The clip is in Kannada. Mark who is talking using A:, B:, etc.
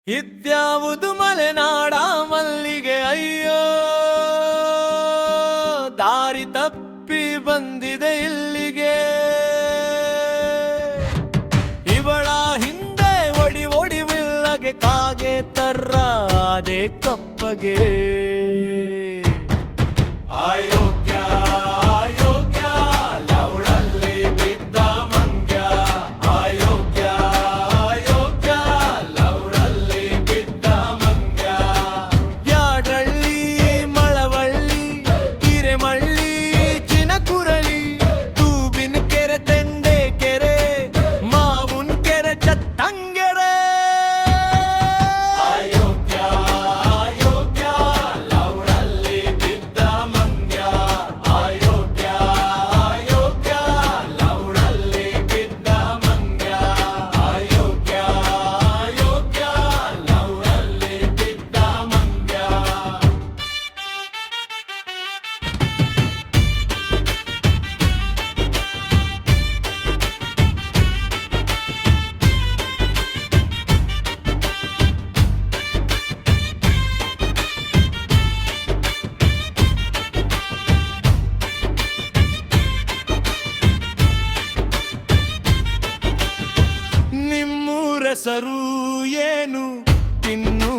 A: ಇದ್ಯಾವುದು ಮಲೆನಾಡ ಮಲ್ಲಿಗೆ ಅಯ್ಯೋ ದಾರಿ ತಪ್ಪಿ ಬಂದಿದೆ ಇಲ್ಲಿಗೆ ಇವಳ ಹಿಂದೆ ಒಡಿ ಒಡಿವಿಲ್ಲಗೆ ಕಾಗೆ ತರ್ರ ಅದೇ ಕಪ್ಪಗೆ ಅಯೋಗ್ಯ ಅಯೋಗ್ಯ ಲವಳಲ್ಲಿ ಬಿದ್ದ ಮಂಗ್ಯ ಅಯೋಗ್ಯ ಅಯೋಗ್ಯ ಲವಳಲ್ಲಿ ಬಿದ್ದ ಮಂಗ್ಯ ಯಾಡಳ್ಳಿ ಮಳವಳ್ಳಿ ಹಿರೇಮಳ್ಳಿ ಚಿನಕುರಳಿ ತೂಬಿನ ಕೆರೆ ತೆಂಡೆ ಕೆರೆ ಮಾವುನ್ ಕೆರೆ ಚತ್ತಂಗೆರೆ ಅಯೋಗ್ಯ ಅಯೋಗ್ಯ ಲವಳಲ್ಲಿ ಬಿದ್ದ ಮಂಗ್ಯ ಅಯೋಗ್ಯ ಅಯೋಗ್ಯ ಲವಳಲ್ಲಿ ಬಿದ್ದ ಮಂಗ್ಯ ಅಯೋಗ್ಯ ಅಯೋಗ್ಯ ಲವಳಲ್ಲಿ ಬಿದ್ದ ಮಂಗ್ಯ ನಿಮ್ಮೂರ ಹೆಸರು ಏನು ತಿನ್ನು